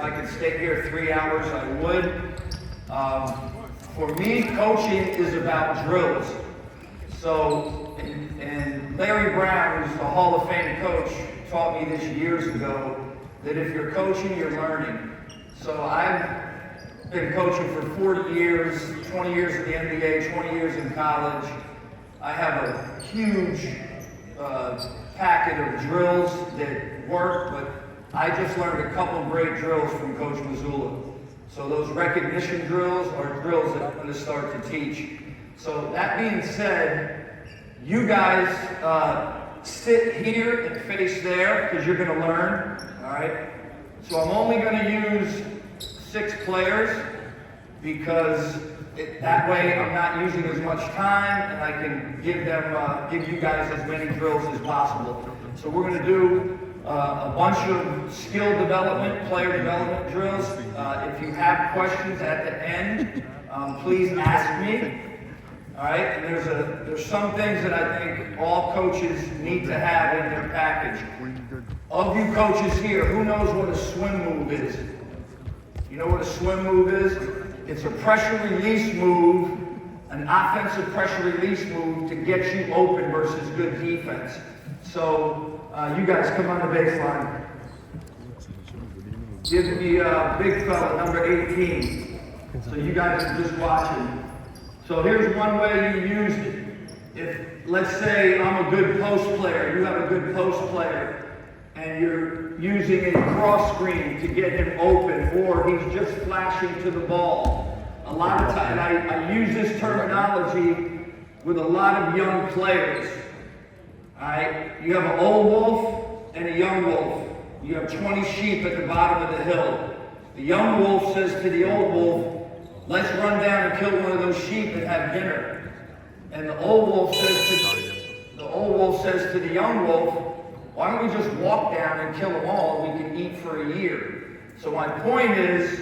I could stay here 3 hours, I would. For me, coaching is about drills. So, and Larry Brown, who's a Hall of Fame coach, taught me this years ago, that if you're coaching, you're learning. So I've been coaching for 40 years, 20 years in the NBA, 20 years in college. I have a huge packet of drills that work, but I just learned a couple great drills from Coach Mazzulla. So those recognition drills are drills that I'm going to start to teach. So that being said, you guys sit here and face there because you're going to learn, all right? So I'm only going to use 6 players because that way I'm not using as much time and I can give you guys as many drills as possible. So we're going to do a bunch of skill development, player development drills. If you have questions at the end, please ask me. All right, and there's some things that I think all coaches need to have in their package. Of you coaches here, who knows what a swim move is? You know what a swim move is? It's a pressure release move, an offensive pressure release move to get you open versus good defense. So you guys come on the baseline. Give me big fella, number 18. So you guys are just watching. So here's one way you use it. If, let's say I'm a good post player, you have a good post player, and you're using a cross screen to get him open, or he's just flashing to the ball. A lot of times, I use this terminology with a lot of young players. All right, you have an old wolf and a young wolf. You have 20 sheep at the bottom of the hill. The young wolf says to the old wolf, let's run down and kill one of those sheep and have dinner. And the old wolf says to the young wolf, why don't we just walk down and kill them all and we can eat for a year? So my point is,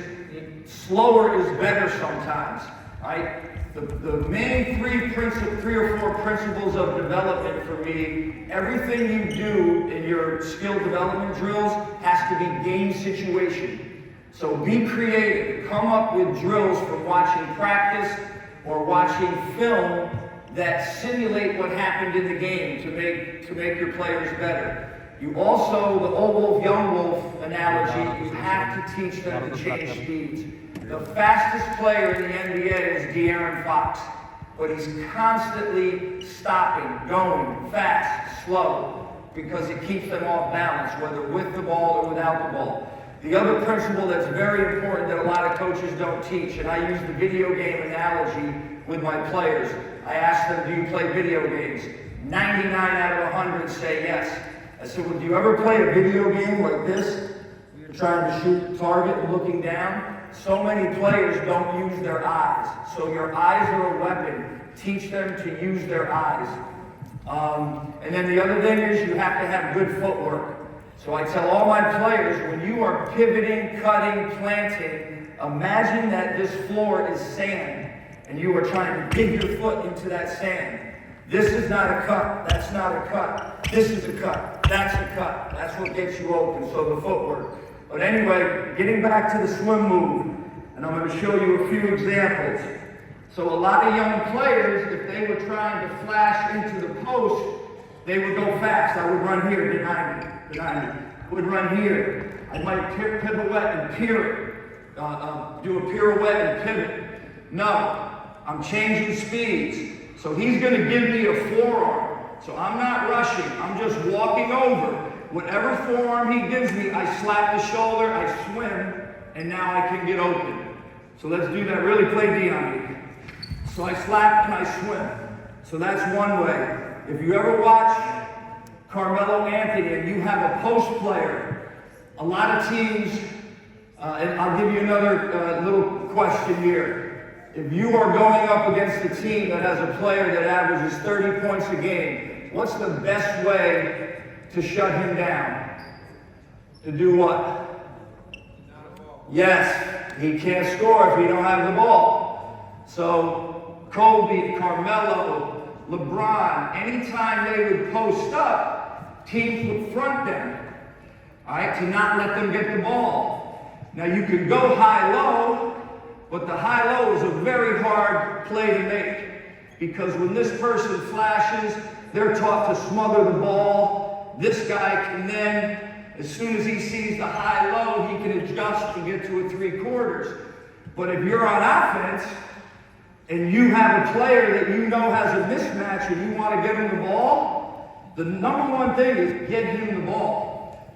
slower is better sometimes, right? The main three or four principles of development for me, everything you do in your skill development drills has to be game situation. So be creative. Come up with drills from watching practice or watching film that simulate what happened in the game to make your players better. You also, the old wolf, young wolf analogy, you have to teach them to change speeds. The fastest player in the NBA is De'Aaron Fox, but he's constantly stopping, going fast, slow, because it keeps them off balance, whether with the ball or without the ball. The other principle that's very important that a lot of coaches don't teach, and I use the video game analogy with my players. I ask them, do you play video games? 99 out of 100 say yes. I said, well, do you ever play a video game like this? You're trying to shoot the target and looking down. So many players don't use their eyes. So your eyes are a weapon. Teach them to use their eyes. And then the other thing is you have to have good footwork. So I tell all my players, when you are pivoting, cutting, planting, imagine that this floor is sand and you are trying to dig your foot into that sand. This is not a cut. That's not a cut. This is a cut. That's a cut. That's what gets you open, so the footwork. But anyway, getting back to the swim move, and I'm going to show you a few examples. So a lot of young players, if they were trying to flash into the post, they would go fast. I would run here, deny me. I would run here. I might pirouette and do a pirouette and pivot. No, I'm changing speeds. So he's going to give me a forearm. So I'm not rushing. I'm just walking over. Whatever forearm he gives me, I slap the shoulder, I swim, and now I can get open. So let's do that. Really play D on me. So I slap and I swim. So that's one way. If you ever watch Carmelo Anthony and you have a post player, a lot of teams, and I'll give you another little question here. If you are going up against a team that has a player that averages 30 points a game, what's the best way to shut him down? To do what? Yes, he can't score if he don't have the ball. So Kobe, Carmelo, LeBron, anytime they would post up, teams would front them, all right, to not let them get the ball. Now you can go high-low, but the high-low is a very hard play to make because when this person flashes, they're taught to smother the ball. This guy can then, as soon as he sees the high-low, he can adjust and get to a three-quarters. But if you're on offense and you have a player that you know has a mismatch and you want to get him the ball, the number one thing is get him the ball.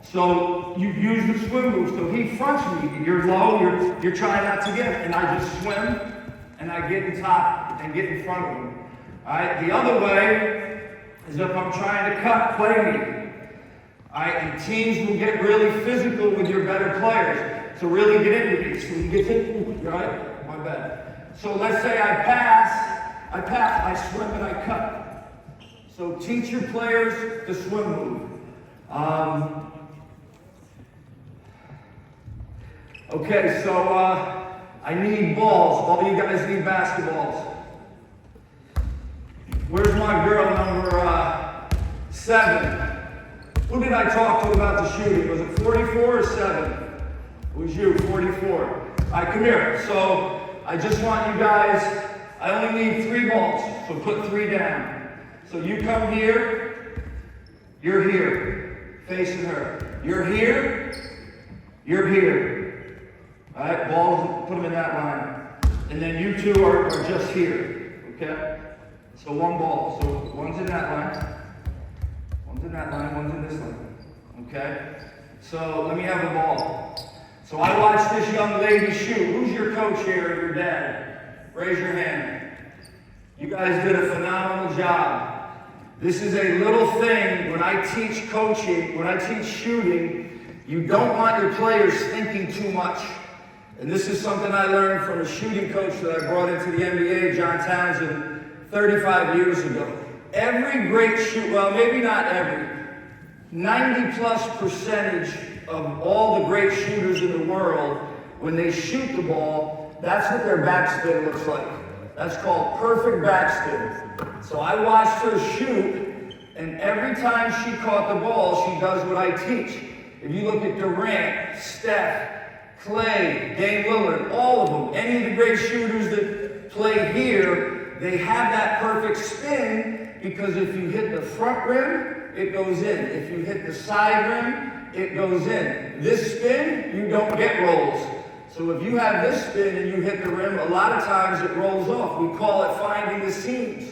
So you use the swim move. So he fronts me. You're low. You're trying not to get it. And I just swim and I get in top and get in front of him. All right. The other way is if I'm trying to cut, play me. All right. And teams will get really physical with your better players. So really get into these. So you get in. Right? My bad. So let's say I pass, I swim and I cut. So teach your players the swim move. Okay, so I need balls. All you guys need basketballs. Where's my girl number 7? Who did I talk to about the shooting? Was it 44 or 7? It was you, 44. All right, come here. So I just want you guys, I only need 3 balls, so put 3 down. So you come here, you're here, facing her. You're here, you're here. All right, balls, put them in that line. And then you two are just here, okay? So 1 ball, so one's in that line, one's in that line, one's in this line, okay? So let me have a ball. So I watched this young lady shoot. Who's your coach here or your dad? Raise your hand. You guys did a phenomenal job. This is a little thing when I teach coaching, when I teach shooting, you don't want your players thinking too much. And this is something I learned from a shooting coach that I brought into the NBA, John Townsend, 35 years ago. Every great shoot, well, maybe not every, 90+% of all the great shooters in the world, when they shoot the ball, that's what their backspin looks like. That's called perfect backspin. So I watched her shoot, and every time she caught the ball, she does what I teach. If you look at Durant, Steph, Clay, Dame Lillard, all of them, any of the great shooters that play here, they have that perfect spin because if you hit the front rim, it goes in. If you hit the side rim, it goes in. This spin, you don't get rolls. So if you have this spin and you hit the rim, a lot of times it rolls off. We call it finding the seams.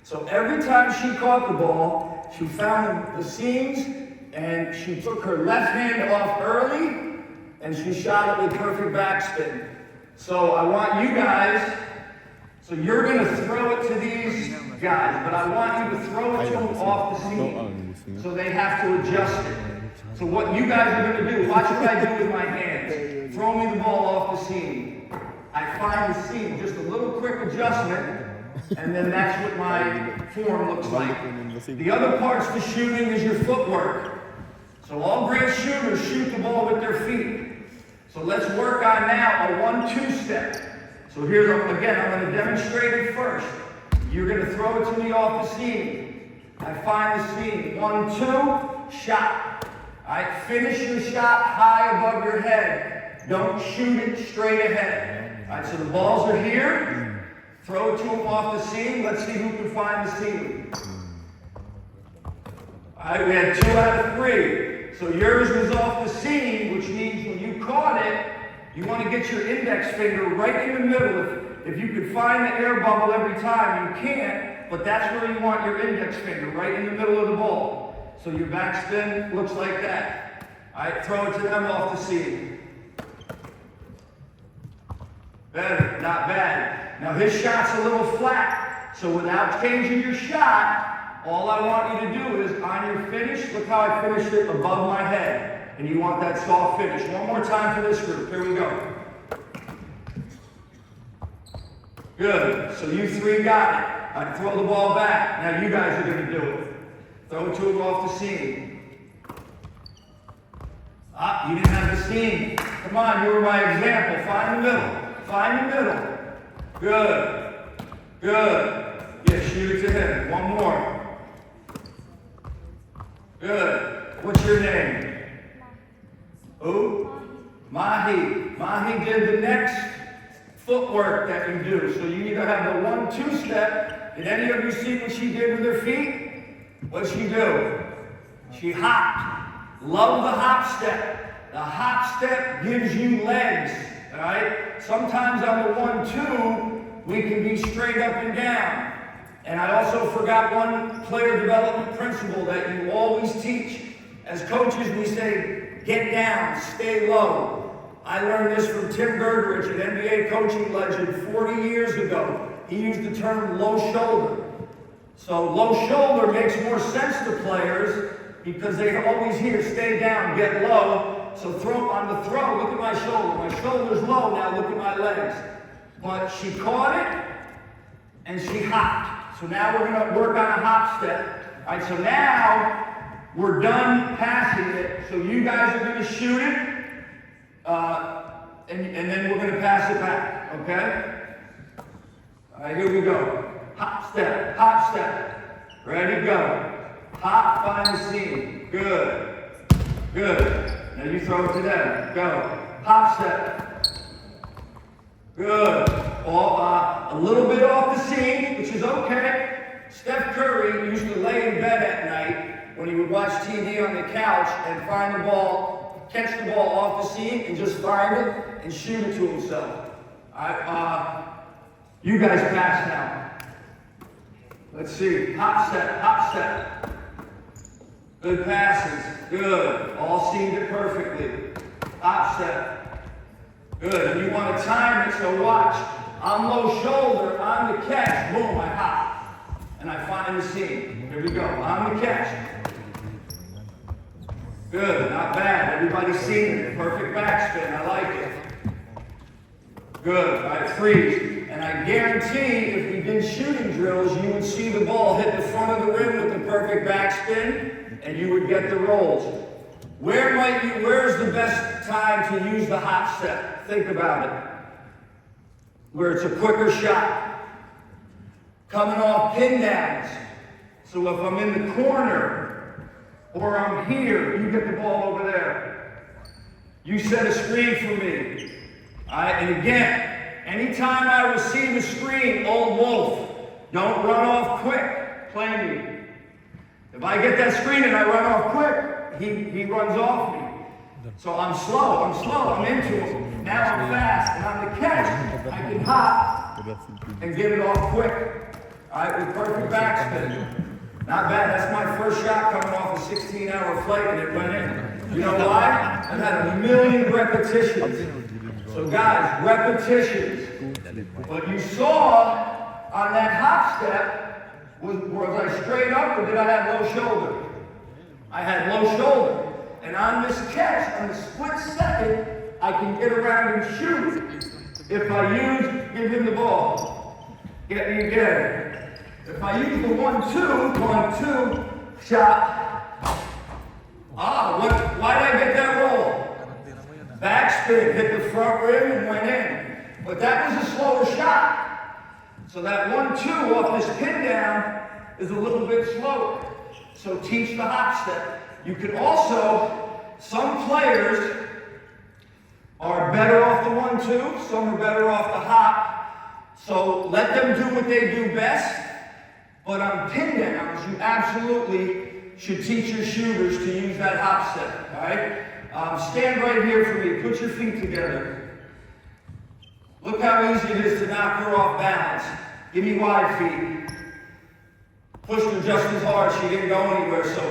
So every time she caught the ball, she found the seams and she took her left hand off early and she shot it with perfect backspin. So I want you guys, so you're going to throw it to these guys, but I want you to throw it to them off the seam. So they have to adjust it. So what you guys are going to do, watch what I do with my hands. Throw me the ball off the seam. I find the seam, just a little quick adjustment, and then that's what my form looks like. The other parts to shooting is your footwork. So all great shooters shoot the ball with their feet. So let's work on now a 1-2 step. So here's, again, I'm going to demonstrate it first. You're going to throw it to me off the seam. I find the seam. 1-2, shot. All right, finish your shot high above your head. Don't shoot it straight ahead. All right, so the balls are here. Throw it to them off the seam. Let's see who can find the seam. All right, we had 2 out of 3. So yours was off the seam, which means when you caught it, you want to get your index finger right in the middle. If you could find the air bubble every time, you can't, but that's where you want your index finger, right in the middle of the ball. So your backspin looks like that. All right, throw it to them off the seam. Better, not bad. Now his shot's a little flat, so without changing your shot, all I want you to do is, on your finish, look how I finished it above my head. And you want that soft finish. One more time for this group. Here we go. Good. So you 3 got it. All right, throw the ball back. Now you guys are going to do it. Throw it to him off the seam. Ah, you didn't have the seam. Come on, you were my example. Find the middle. Find the middle. Good. Good. Yeah, shoot it to him. One more. Good. What's your name? Who? Mahi did the next footwork that you do. So you either have the 1-2 step. Did any of you see what she did with her feet? What'd she do? She hopped. Love the hop step. The hop step gives you legs. All right? Sometimes on the 1-2, we can be straight up and down. And I also forgot one player development principle that you always teach. As coaches, we say, get down, stay low. I learned this from Tim Gergerich, an NBA coaching legend 40 years ago. He used the term low shoulder. So low shoulder makes more sense to players because they always hear stay down, get low. So on the throw, look at my shoulder. My shoulder's low, now look at my legs. But she caught it and she hopped. So now we're going to work on a hop step. All right, so now we're done passing it. So you guys are going to shoot it. And then we're going to pass it back, okay? All right, here we go. Hop step, hop step. Ready, go. Hop, find the seam. Good. Good. Now you throw it to them. Go. Hop step. Good. A little bit off the seam, which is okay. Steph Curry used to lay in bed at night when he would watch TV on the couch and find the ball, catch the ball off the seam and just find it and shoot it to himself. You guys pass now. Let's see. Hop step, hop step. Good passes. Good. All seamed it perfectly. Hop step. Good. And you want to time it, so watch. I'm low shoulder, on the catch. Boom, I hop. And I find the seam. Here we go. On the catch. Good. Not bad. Everybody's seen it. Perfect backspin. I like it. Good. All right, freeze. And I guarantee if we did shooting drills, you would see the ball hit the front of the rim with the perfect backspin, and you would get the rolls. Where's the best time to use the hop step? Think about it. Where it's a quicker shot. Coming off pin downs. So if I'm in the corner, or I'm here, you get the ball over there. You set a screen for me. All right, and again, anytime I receive a screen, old wolf, don't run off quick. Play me. If I get that screen and I run off quick, he runs off me. So I'm slow, I'm into him. Now I'm fast, and on the catch, I can hop and get it off quick. All right, with perfect backspin. Not bad, that's my first shot coming off a 16-hour flight and it went in. You know why? I've had a million repetitions. So guys, repetitions. What you saw on that hop step was I straight up or did I have low shoulder? I had low shoulder. And on this catch, on the split second, I can get around and shoot. If I give him the ball. Get me again. If I use the 1-2 shot. Why did I get that roll? Backspin, hit the front rim and went in. But that was a slower shot. So that 1-2 off this pin down is a little bit slower. So teach the hop step. You can also, some players are better off the 1-2, some are better off the hop. So let them do what they do best. But on pin downs, you absolutely should teach your shooters to use that hop step, all right? Stand right here for me. Put your feet together. Look how easy it is to knock her off balance. Give me wide feet. Pushed her just as hard. She didn't go anywhere. So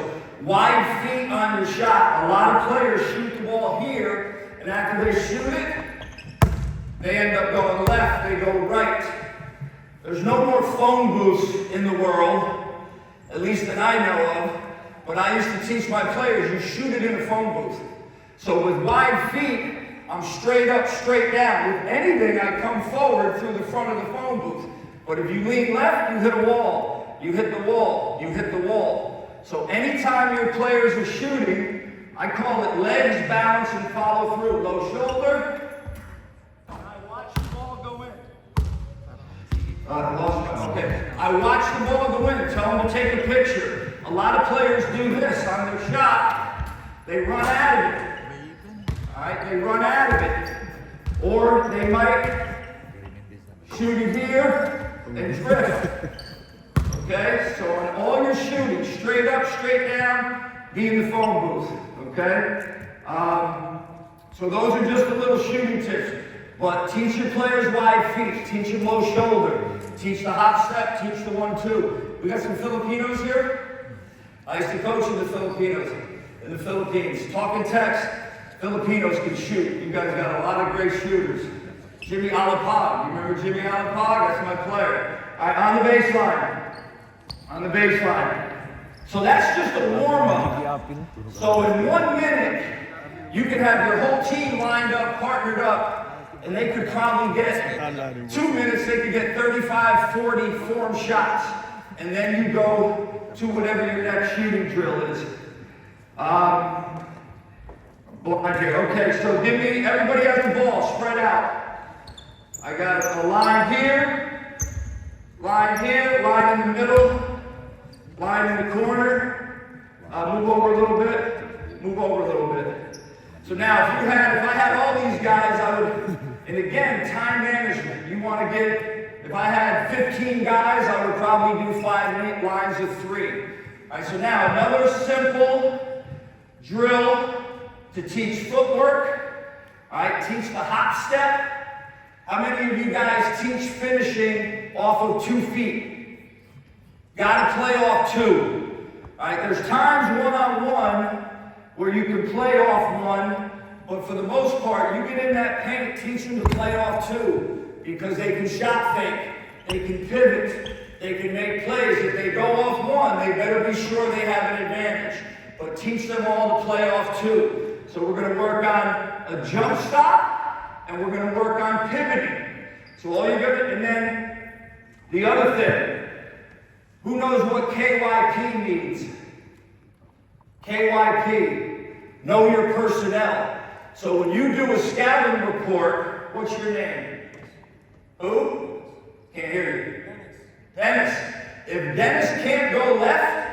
wide feet on your shot. A lot of players shoot the ball here, and after they shoot it, they end up going left. They go right. There's no more phone booths in the world, at least that I know of. But I used to teach my players, you shoot it in a phone booth. So with wide feet, I'm straight up, straight down. With anything, I come forward through the front of the phone booth. But if you lean left, you hit a wall. You hit the wall. You hit the wall. So anytime your players are shooting, I call it legs, balance, and follow through. Low shoulder. And I watch the ball go in. Okay. I watch the ball go in. Tell them to take a picture. A lot of players do this on their shot. They run out of it. right? They run out of it. Or they might shoot it here and drift. Okay? So on all your shooting, straight up, straight down, be in the phone booth. Okay? So those are just the little shooting tips. But teach your players wide feet, teach them low shoulder, teach the hop step, teach the 1-2. We got some Filipinos here. I used to coach in the Filipinos, in the Philippines. Talking text, Filipinos can shoot. You guys got a lot of great shooters. Jimmy Alapag, you remember Jimmy Alapag? That's my player. All right, on the baseline. On the baseline. So that's just a warm-up. So in 1 minute, you can have your whole team lined up, partnered up, and they could probably get, 2 minutes, they could get 35, 40 form shots. And then you go to whatever your next shooting drill is. Blind here. Okay, so give me, everybody has the ball, spread out. I got a line here, line in the middle, line in the corner. Move over a little bit, move over a little bit. So now, if I had all these guys, I would, and again, time management. You want to get, if I had 15 guys, I would probably do 5 lines of 3. All right, so now another simple drill to teach footwork. All right, teach the hop step. How many of you guys teach finishing off of 2 feet? Got to play off 2. All right, there's times one-on-one where you can play off 1, but for the most part, you get in that paint, teach them to play off 2, because they can shot fake, they can pivot, they can make plays. If they go off 1, they better be sure they have an advantage, but teach them all to play off 2. So we're going to work on a jump stop, and we're going to work on pivoting. So all you're going to, and then the other thing, who knows what KYP means? KYP, know your personnel. So when you do a scouting report, what's your name? Who? Can't hear you. Dennis. If Dennis can't go left,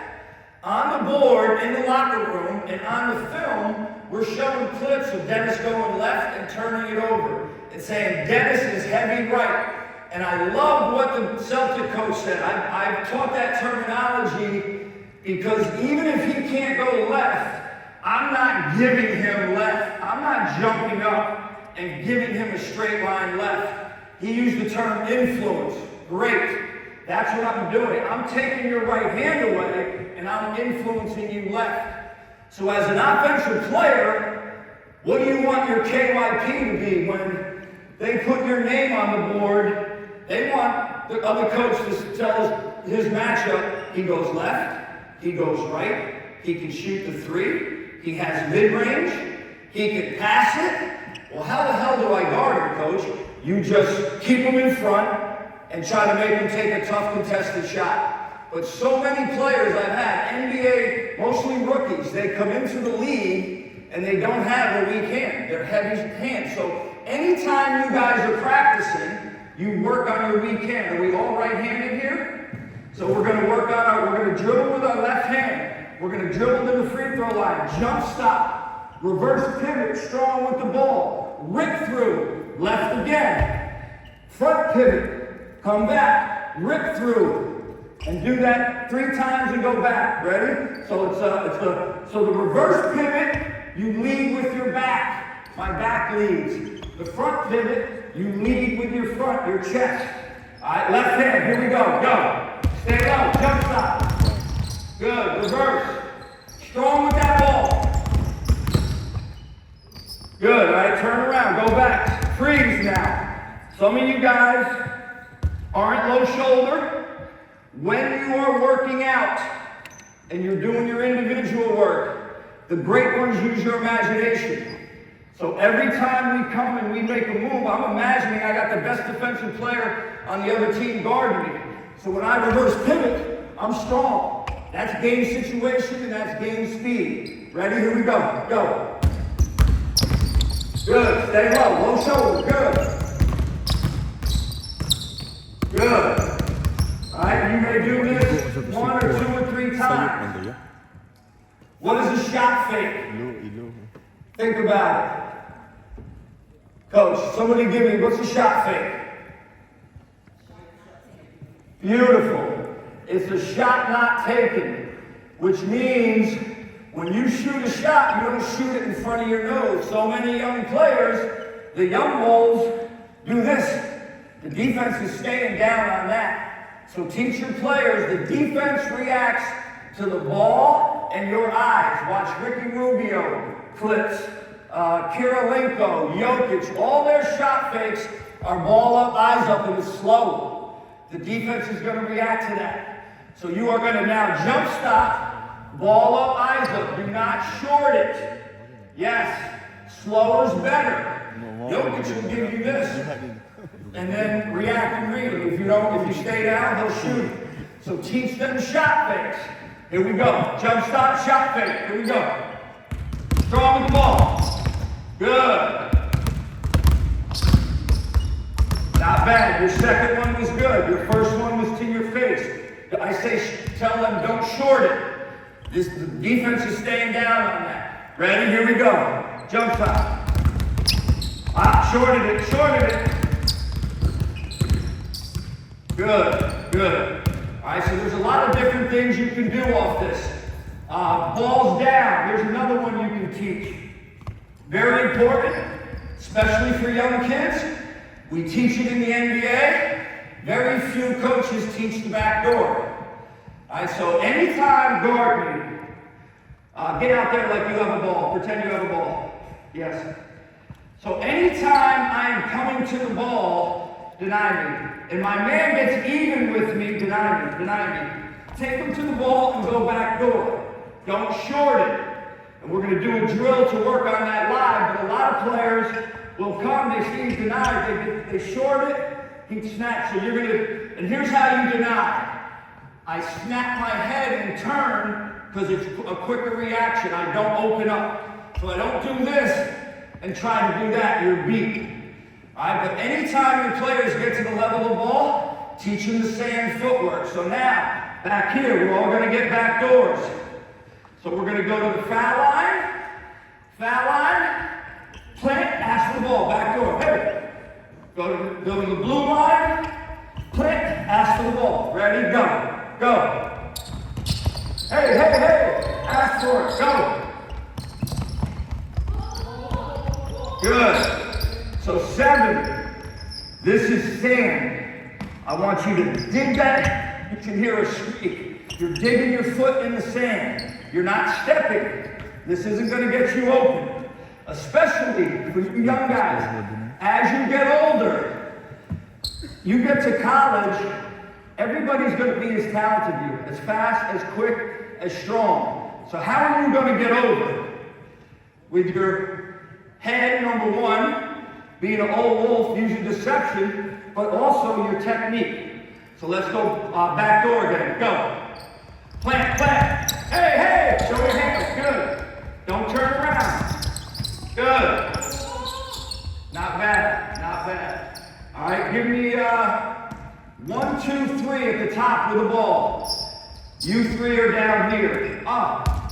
on the board, in the locker room, and on the film, we're showing clips of Dennis going left and turning it over and saying, Dennis is heavy right. And I love what the Celtic coach said. I've taught that terminology because even if he can't go left, I'm not giving him left. I'm not jumping up and giving him a straight line left. He used the term influence. Great. That's what I'm doing. I'm taking your right hand away and I'm influencing you left. So as an offensive player, what do you want your KYP to be when they put your name on the board? They want the other coach to tell us his matchup. He goes left, he goes right, he can shoot the 3, he has mid-range, he can pass it. Well, how the hell do I guard him, coach? You just keep him in front and try to make him take a tough contested shot. But so many players I've had, NBA, mostly rookies, they come into the league and they don't have a weak hand. They're heavy hands. So anytime you guys are practicing, you work on your weak hand. Are we all right-handed here? So we're going to work on we're going to dribble with our left hand. We're going to dribble to the free throw line, jump stop, reverse pivot, strong with the ball, rip through, left again, front pivot, come back, rip through, and do that 3 times and go back. Ready? So so the reverse pivot, you lead with your back. My back leads. The front pivot, you lead with your front, your chest. All right, left hand, here we go, go. Stay low, jump stop. Good, reverse. Strong with that ball. Good, all right, turn around, go back. Freeze now. Some of you guys aren't low shoulder. When you are working out and you're doing your individual work, the great ones use your imagination. So every time we come and we make a move, I'm imagining I got the best defensive player on the other team guarding me. So when I reverse pivot, I'm strong. That's game situation and that's game speed. Ready? Here we go. Go. Good. Stay low. Low shoulder. Good. Good. All right. You may do this 1 or 2 or 3 times. What is a shot fake? Think about it. Coach, somebody give me, what's a shot fake? Beautiful. It's a shot not taken, which means when you shoot a shot, you don't shoot it in front of your nose. So many young players, the young bulls, do this. The defense is staying down on that. So teach your players, the defense reacts to the ball and your eyes. Watch Ricky Rubio clips, Kirilenko, Jokic, all their shot fakes are ball up, eyes up, and it's slow. The defense is going to react to that. So you are going to now jump stop, ball up, eyes up. Do not short it. Yes, slower's better. Jokic will give you this, and then react and read it. If you stay down, he'll shoot it. So teach them shot fakes. Here we go. Jump stop, shot fake. Here we go. Strong with the ball. Good. Not bad. Your second one was good. Your first one was to your face. I say, tell them don't short it. The defense is staying down on that. Ready? Here we go. Jump stop. Shorted it. Good, good. All right, so there's a lot of different things you can do off this. Balls down. Here's another one you can teach. Very important, especially for young kids. We teach it in the NBA. Very few coaches teach the back door. All right, so anytime guard me, get out there like you have a ball. Pretend you have a ball. Yes. So anytime I am coming to the ball, deny me. And my man gets even with me, deny me. Take him to the ball and go back door. Don't short it. And we're going to do a drill to work on that live, but a lot of players will come, they see he's denied, they short it, he snaps. So you're going to, and here's how you deny. I snap my head and turn because it's a quicker reaction. I don't open up. So I don't do this and try to do that. You're beat. All right, but anytime your players get to the level of the ball, teach them the same footwork. So now, back here, we're all going to get back doors. So we're going to go to the foul line, plant, ask for the ball, back door. Hey, go to the blue line, plant, ask for the ball. Ready, go. Hey, ask for it, go. Good. So 7, this is sand. I want you to dig that. You can hear a squeak. You're digging your foot in the sand. You're not stepping. This isn't going to get you open. Especially for you young guys. As you get older, you get to college, everybody's going to be as talented as you. As fast, as quick, as strong. So how are you going to get over? With your head, number 1, being an old wolf, using deception, but also your technique. So let's go back door again. Go. Plant. Hey, show your hands. Good. Don't turn around. Good. Not bad. All right, give me 1, 2, 3 at the top with the ball. You 3 are down here.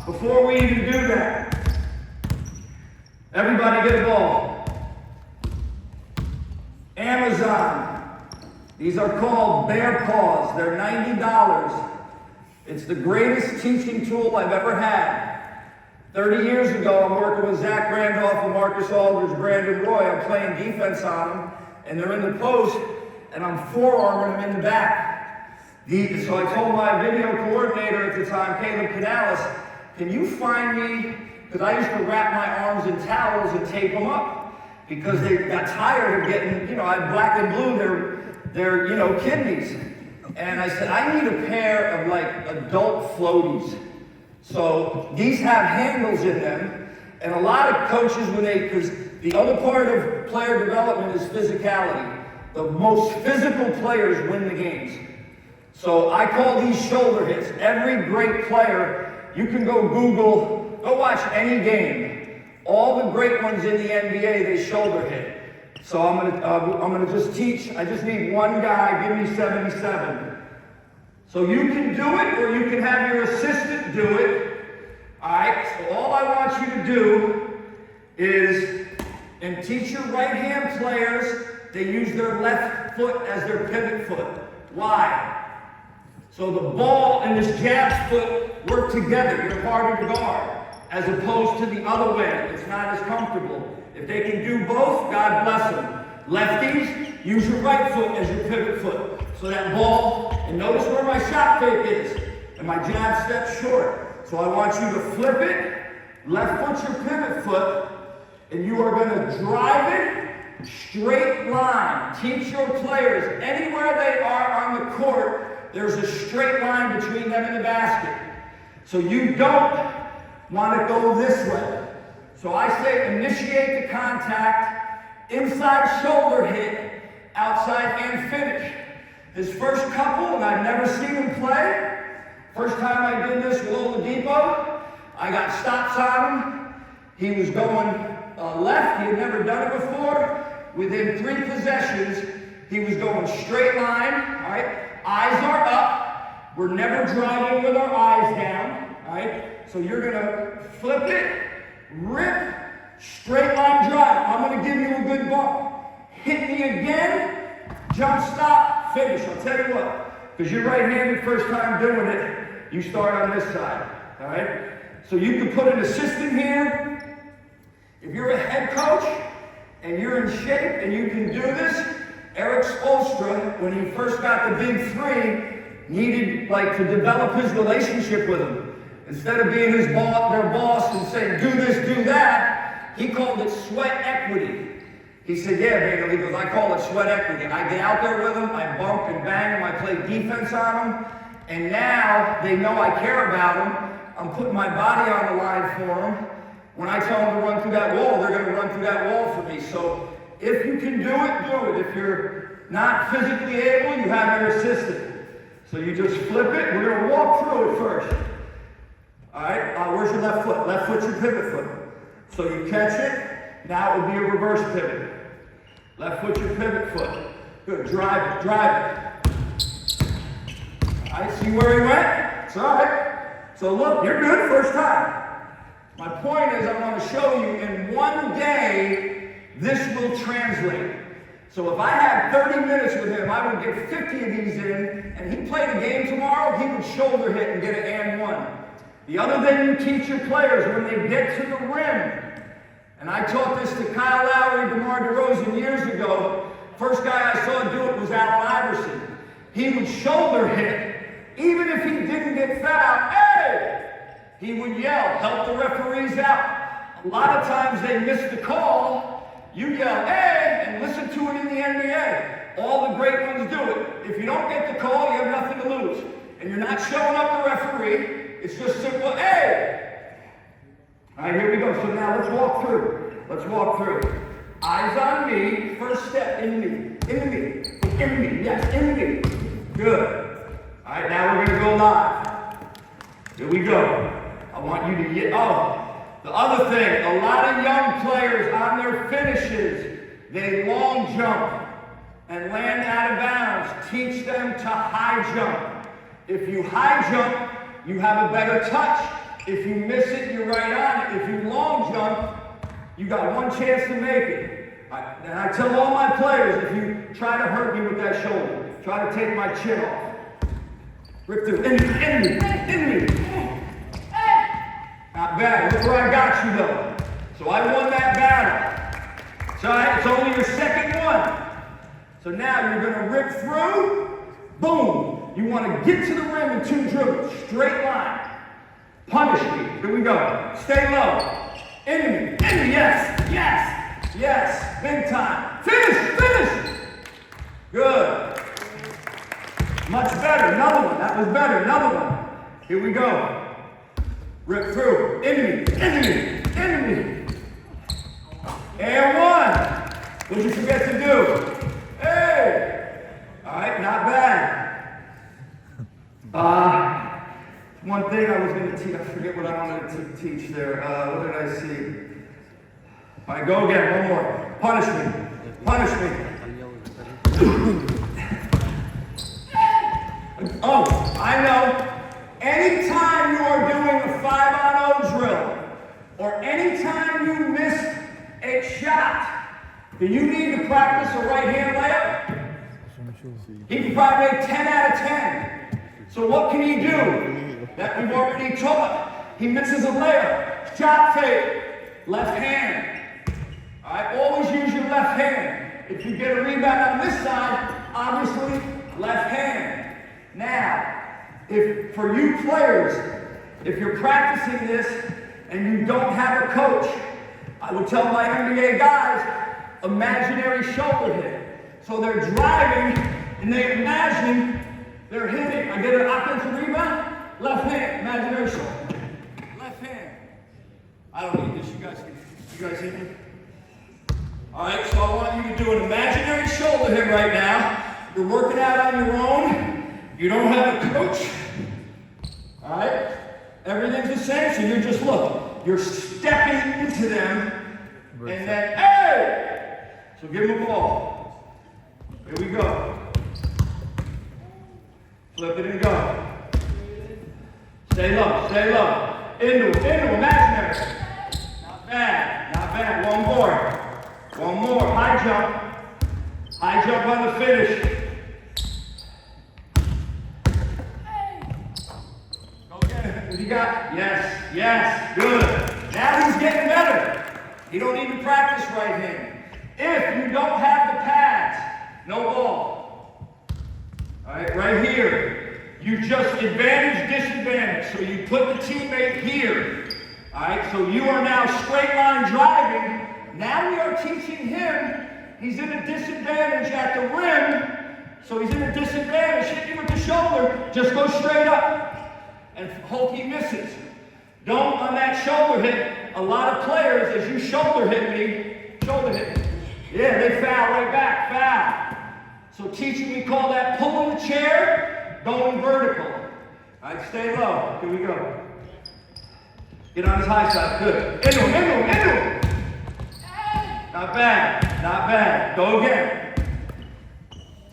Before we even do that, everybody get a ball. Amazon. These are called Bear Paws. They're $90. It's the greatest teaching tool I've ever had. 30 years ago, I'm working with Zach Randolph and Marcus Aldridge, Brandon Roy. I'm playing defense on them, and they're in the post, and I'm forearming them in the back. So I told my video coordinator at the time, Caleb Canales, can you find me, because I used to wrap my arms in towels and tape them up, because they got tired of getting, I had black and blue, their kidneys. And I said, I need a pair of adult floaties. So these have handles in them, and a lot of coaches, because the other part of player development is physicality. The most physical players win the games. So I call these shoulder hits. Every great player, you can go Google, go watch any game. All the great ones in the NBA, they shoulder hit. So I'm gonna just teach. I just need one guy. Give me 77. So you can do it, or you can have your assistant do it. All right. So all I want you to do is, And teach your right-hand players, they use their left foot as their pivot foot. Why? So the ball and this jab foot work together. You're harder to guard, as opposed to the other way. It's not as comfortable. If they can do both, God bless them. Lefties, use your right foot as your pivot foot. So that ball, and notice where my shot fake is, and my jab step short. So I want you to flip it, left foot's your pivot foot, and you are going to drive it straight line. Teach your players, anywhere they are on the court, there's a straight line between them and the basket. So you don't want to go this way. So I say initiate the contact, inside shoulder hit, outside and finish. His first couple, and I've never seen him play, first time I did this with Oladipo, I got stops on him. He was going left, he had never done it before. Within 3 possessions, he was going straight line, all right? Eyes are up. We're never driving with our eyes down, all right? So you're gonna flip it, rip, straight line drive. I'm gonna give you a good bump. Hit me again, jump stop, finish. I'll tell you what, because you're right-handed first time doing it, you start on this side, all right? So you can put an assistant here. If you're a head coach and you're in shape and you can do this, Eric Spoelstra, when he first got the big 3, needed to develop his relationship with him. Instead of being their boss and saying, do this, do that, he called it sweat equity. He said, yeah, Bayno, he goes, I call it sweat equity. I get out there with them, I bump and bang them, I play defense on them, and now they know I care about them. I'm putting my body on the line for them. When I tell them to run through that wall, they're going to run through that wall for me. So if you can do it, do it. If you're not physically able, you have your assistant. So you just flip it. We're going to walk through it first. All right, where's your left foot? Left foot's your pivot foot. So you catch it. Now it would be a reverse pivot. Left foot's your pivot foot. Good, drive it, drive it. All right, see where he went? It's all right. So look, you're good first time. My point is I want to show you in one day, this will translate. So if I had 30 minutes with him, I would get 50 of these in, and he played a game tomorrow, he would shoulder hit and get an and one. The other thing you teach your players when they get to the rim, and I taught this to Kyle Lowry, DeMar DeRozan years ago. First guy I saw do it was Allen Iverson. He would shoulder hit, even if he didn't get fouled, hey! He would yell, help the referees out. A lot of times they miss the call. You yell, hey, and listen to it in the NBA. All the great ones do it. If you don't get the call, you have nothing to lose. And you're not showing up the referee. It's just simple, hey! All right, here we go. So now let's walk through. Let's walk through. Eyes on me. First step, in me. In me. In me. Yes, in me. Good. All right, now we're going to go live. Here we go. I want you to get, the other thing, a lot of young players on their finishes, they long jump and land out of bounds. Teach them to high jump. If you high jump, you have a better touch. If you miss it, you're right on it. If you long jump, you got one chance to make it. And I tell all my players, if you try to hurt me with that shoulder, try to take my chin off. Rip through, in me. Not bad, look where I got you though. So I won that battle. It's all right, it's only your second one. So now you're gonna rip through, boom. You wanna get to the rim in 2 dribbles, straight line. Punish me, here we go. Stay low, in me, yes, big time. Finish. Good. Much better, another one, that was better, another one. Here we go. Rip through, in me. And 1. What'd you forget to do? Hey! All right, not bad. One thing I was going to teach, I forget what I wanted to teach there. What did I see? All right, go again, one more. Punish me. Oh, I know. Anytime you are doing a 5-on-0 drill, or anytime you miss Hey, shot. Do you need to practice a right-hand layup? He can probably make 10 out of 10. So what can he do that we've already taught? He misses a layup. Shot fake. Left hand. All right, always use your left hand. If you get a rebound on this side, obviously, left hand. Now, if for you players, if you're practicing this and you don't have a coach, I would tell my NBA guys, imaginary shoulder hit. So they're driving and they imagine they're hitting. I get an offensive rebound, left hand, imaginary shoulder. Left hand. I don't need this, you guys hit me? All right, so I want you to do an imaginary shoulder hit right now. You're working out on your own. You don't have a coach. All right? Everything's the same, so you're just, look, you're stepping into them, and then, hey! So give them a ball. Here we go. Flip it and go. Stay low, stay low. Into, imaginary. Not bad. One more. High jump on the finish. Go get it. What you got? Yes, good. Now he's getting better. You don't need to practice right hand. If you don't have the pads, no ball. All right, right here. You just advantage, disadvantage. So you put the teammate here. All right, so you are now straight line driving. Now we are teaching him, he's in a disadvantage at the rim. So he's in a disadvantage, hit you with the shoulder, just go straight up. And hope he misses. Don't on that shoulder hit. A lot of players, as you shoulder hit me. Yeah, they foul right back, foul. So teaching, we call that pulling the chair, going vertical. All right, stay low. Here we go. Get on his high side, good. Into him. Not bad. Go again.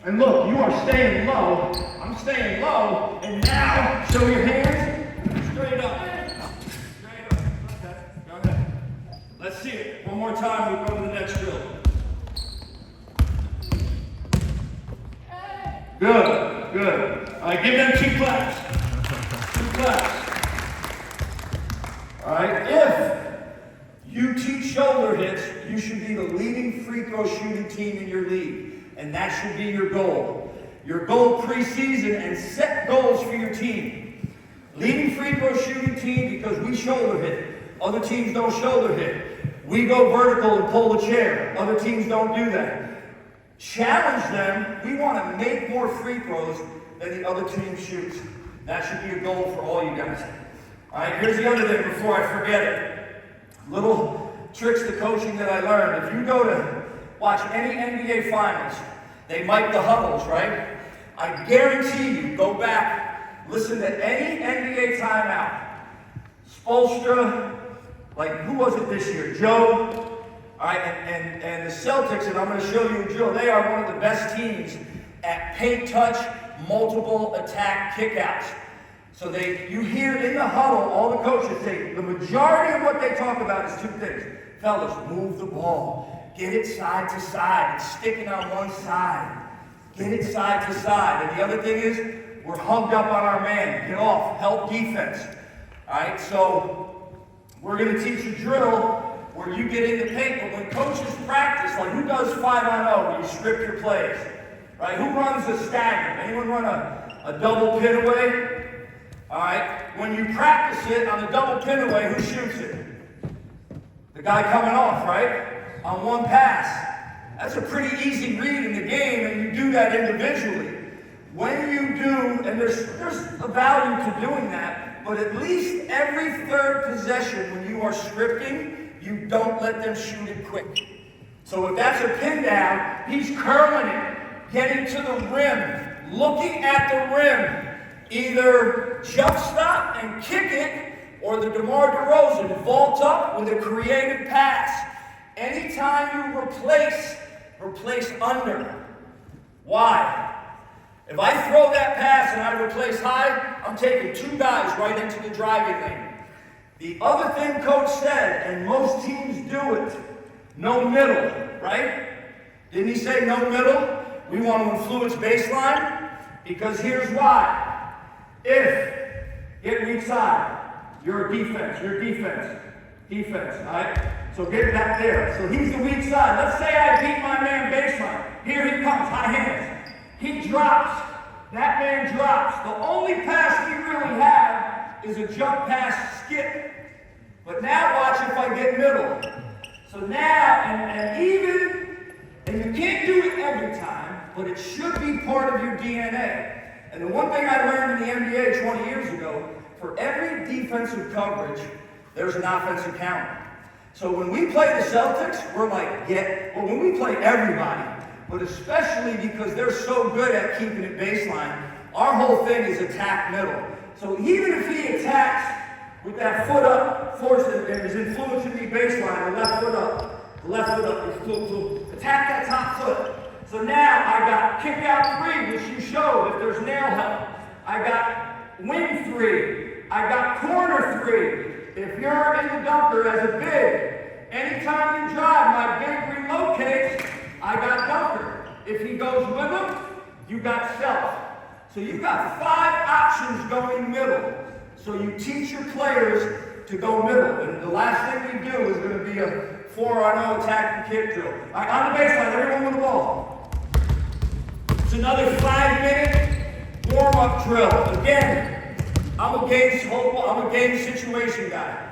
And look, you are staying low. I'm staying low. And now, show your hands. Straight up. Okay, go ahead. Let's see it. One more time, we'll go to the next drill. Good. All right, give them 2 claps. All right, if you teach shoulder hits, you should be the leading free throw shooting team in your league. And that should be your goal. Your goal preseason, and set goals for your team. Leading free throw shooting team because we shoulder hit. Other teams don't shoulder hit. We go vertical and pull the chair. Other teams don't do that. Challenge them. We want to make more free throws than the other team shoots. That should be a goal for all you guys. All right, here's the other thing before I forget it. Little tricks to coaching that I learned. If you go to watch any NBA finals, they mic the huddles, right? I guarantee you, go back, listen to any NBA timeout. Spoelstra, like who was it this year? Joe. All right, and the Celtics, and I'm going to show you a drill. They are one of the best teams at paint touch, multiple attack kickouts. So you hear in the huddle, all the coaches say, the majority of what they talk about is 2 things. Fellas, move the ball. Get it side to side. It's sticking on one side. Get it side to side. And the other thing is, we're hugged up on our man. Get off. Help defense. All right, so we're going to teach a drill where you get in the paint, but when coaches practice, like who does 5-on-0 where you strip your plays? Right? Who runs a stagger? Anyone run a double pin away? All right, when you practice it on the double pin away, who shoots it? The guy coming off, right? On one pass. That's a pretty easy read in the game, and you do that individually. When you do, and there's a value to doing that, but at least every third possession when you are scripting, you don't let them shoot it quick. So if that's a pin down, he's curling it, getting to the rim, looking at the rim. Either jump stop and kick it, or the DeMar DeRozan vault up with a creative pass. Anytime you replace under. Why? If I throw that pass and I replace high, I'm taking 2 guys right into the driving lane. The other thing Coach said, and most teams do it, No middle, right? Didn't he say no middle? We want to influence baseline because here's why. Get weak side. You're a defense, defense, all right? So get back there. So he's the weak side. Let's say I beat my man baseline. Here he comes, high hands. He drops. That man drops. The only pass we really have is a jump pass skip. But now watch if I get middle. So now, and you can't do it every time, but it should be part of your DNA. And the one thing I learned in the NBA 20 years ago, for every defensive coverage, there's an offensive counter. So when we play the Celtics, we're like, when we play everybody, but especially because they're so good at keeping it baseline, our whole thing is attack middle. So even if he attacks with that foot up, is influencing me baseline, the left foot up, attack that top foot. So now I got kick out 3, which you showed if there's nail help. I got wing 3. I got corner 3. If you're in the dunker as a big, anytime you drive, my big relocates, I got dunker. If he goes with him, you got self. So you've got 5 options going middle. So you teach your players to go middle. And the last thing we do is going to be a 4-on-0 attack and kick drill. All right, on the baseline, everyone with the ball. It's another 5-minute warm-up drill. Again, I'm a game situation guy.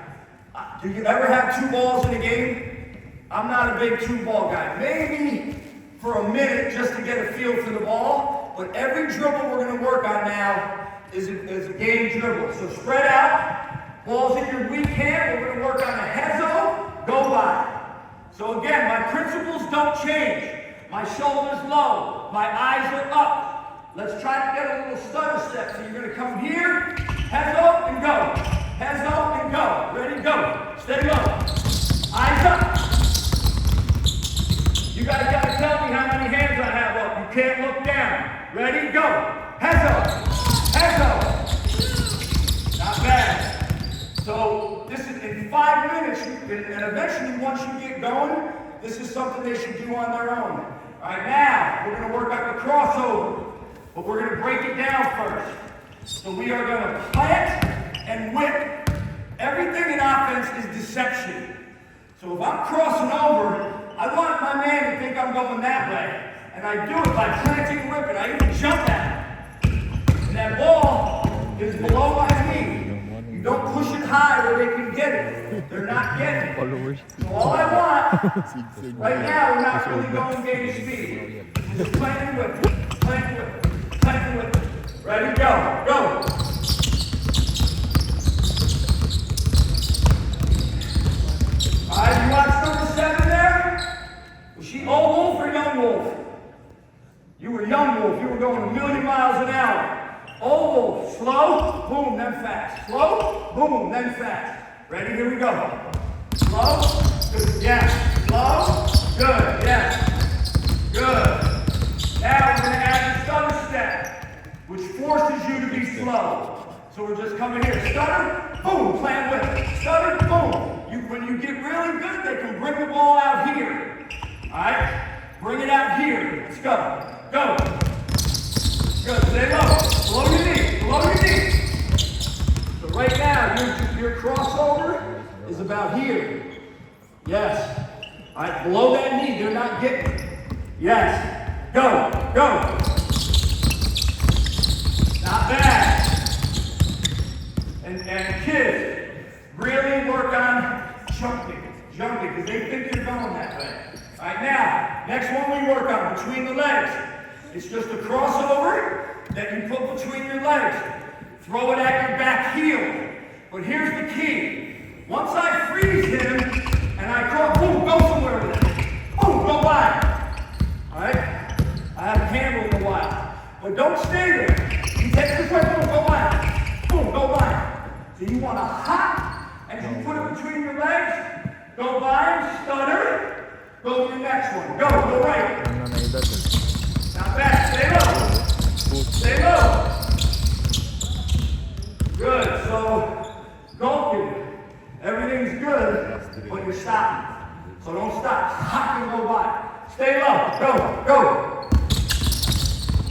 Do you ever have 2 balls in a game? I'm not a big 2-ball guy. Maybe for a minute just to get a feel for the ball, but every dribble we're going to work on now is a game dribble. So spread out, balls in your weak hand, we're going to work on a hezo, go by. So again, my principles don't change. My shoulders low, my eyes are up. Let's try to get a little stutter step. So you're going to come here, hezo and go. Hezo and go. Ready, go. Stay low. Eyes up. You guys got to tell me how many hands I have up. You can't look down. Ready, go. Hezo. Hezo. Not bad. So this is in 5 minutes, and eventually once you get going, this is something they should do on their own. All right, now we're going to work on the crossover, but we're going to break it down first. So we are going to plant and whip. Everything in offense is deception. So if I'm crossing over, I want my man to think I'm going that way. And I do it by planting and whipping. I even jump at it. And that ball is below my knee. You don't push it high where they can get it. They're not getting it. So all I want, right now we're not really going game speed. Just plant and whip, plant and whip, plant and whip. Ready, go, go. All right, you watch number 7 there? Was she old wolf or young wolf? You were young wolf. You were going a million miles an hour. Old wolf, slow, boom, then fast. Slow, boom, then fast. Ready? Here we go. Slow, good, yes. Slow, good, yes. Good. Now we're going to add the stutter step, which forces you to be slow. So we're just coming here. Stutter, boom, plant whip. Stutter, boom. When you get really good, they can bring the ball out here. All right? Bring it out here. Let's go. Go. Good. Stay low. Below your knee. Below your knee. So right now, your crossover is about here. Yes. All right. Below that knee, they're not getting it. Yes. Go. Go. Not bad. And kids, really work on jumping, because they think you're going that way. All right, now, next one we work on, between the legs. It's just a crossover that you put between your legs. Throw it at your back heel. But here's the key. Once I freeze him, and I cross, boom, go somewhere with it. Boom, go by. All right? I haven't handled in a while. But don't stay there. You take this way, boom, go by. Boom, go by. So you want to hop. As you put it between your legs, go by, stutter, go to the next one. Go right. Not bad. Stay low. Stay low. Good. So, golfing. Everything's good, but you're stopping. So don't stop. Hop and go by. Stay low. Go. Go.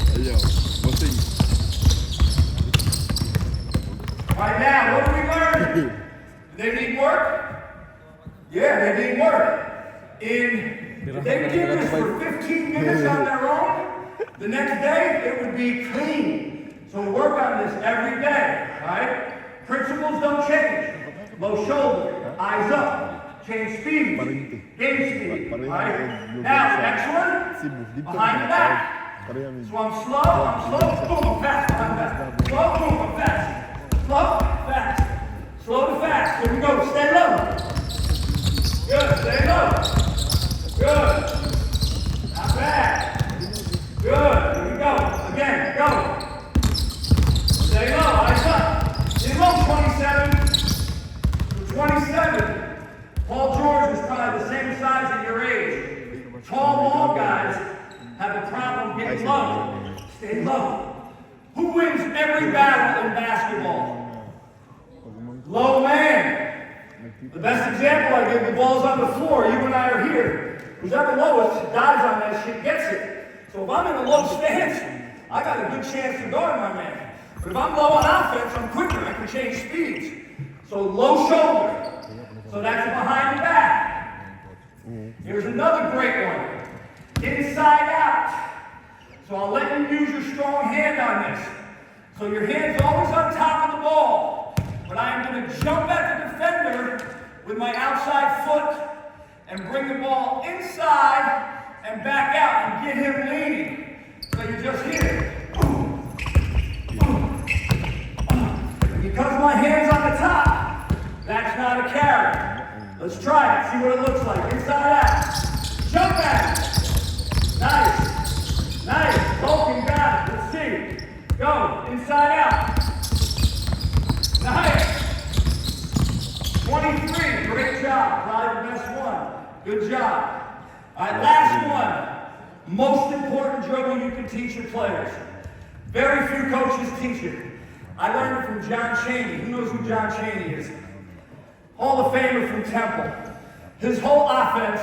Hey, yo, what's it? Right now, what do we learn? They need work? Yeah, they need work. If they did this for 15 minutes on their own, the next day it would be clean. So work on this every day, right? Principles don't change. Low shoulder, eyes up, change speed, gain speed, right? Now the next one, behind the back. So I'm slow, boom, I'm fast, behind the back. Slow, boom, I'm fast. Slow, fast. Slow to fast. Here we go, stay low. Good, stay low. Good. Not bad. Good. Here we go. Again, go. Stay low, eyes up. Stay low, 27. 27. Paul George is probably the same size at your age. Tall, long guys have a problem getting low. Stay low. Who wins every battle in basketball? Low man. The best example I give, the ball's on the floor. You and I are here. Who's ever lowest dies on that shit, gets it. So if I'm in a low stance, I got a good chance to guard my man. But if I'm low on offense, I'm quicker. I can change speeds. So low shoulder. So that's behind the back. Here's another great one. Inside out. So I'll let you use your strong hand on this. So your hand's always on top of the ball. But I am going to jump at the defender with my outside foot and bring the ball inside and back out and get him leaning. So you just hit it. Because my hand's on the top, that's not a carry. Let's try it, see what it looks like. Inside out. Jump at it. Nice. Nice. Vulcan got it. Let's see. Go. Inside out. Nice. 23. Great job. Probably the best one. Good job. All right, last one. Most important dribble you can teach your players. Very few coaches teach it. I learned it from John Chaney. Who knows who John Chaney is? Hall of Famer from Temple. His whole offense,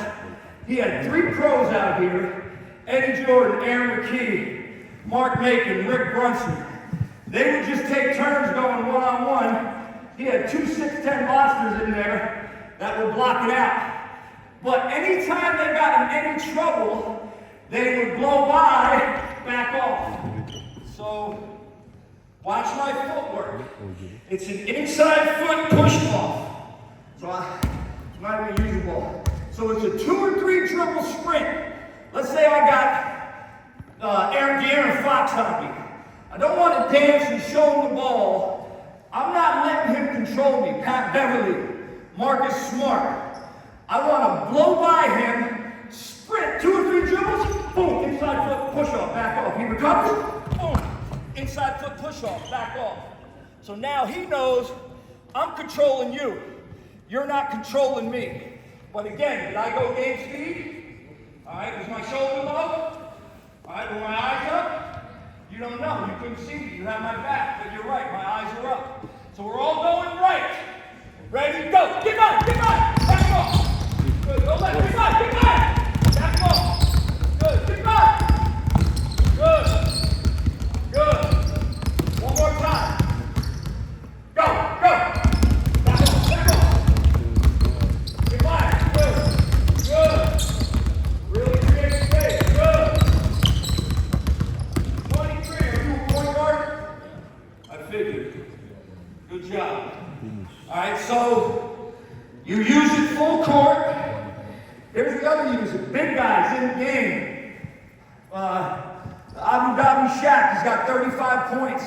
he had 3 pros out here. Eddie Jordan, Aaron McKee, Mark Macon, Rick Brunson. They would just take turns going one-on-one. He had 2 6'10" monsters in there that would block it out. But anytime they got in any trouble, they would blow by, back off. So, watch my footwork. It's an inside foot push off. So it's not even usable. So it's a 2 or 3 dribble sprint. Let's say I got De'Aaron Fox on me. I don't want to dance and show him the ball. I'm not letting him control me. Pat Beverly, Marcus Smart. I want to blow by him, sprint, 2 or 3 dribbles, boom, inside foot push off, back off. He recovers, boom, inside foot push off, back off. So now he knows I'm controlling you. You're not controlling me. But again, did I go game speed? All right, was my shoulder low? All right, were my eyes up? You don't know, you couldn't see me, you have my back, but you're right, my eyes are up. So we're all going right. Ready, go, get on, back off. Good, go left, get on, back off. Good, get on. Good. One more time. Go. Back off. Get back, good. Really create space, good. 23, are you a point guard? I figured. Good job. All right, so you use it full court. Here's the other user, big guys in the game. Abu Dhabi Shaq, he's got 35 points.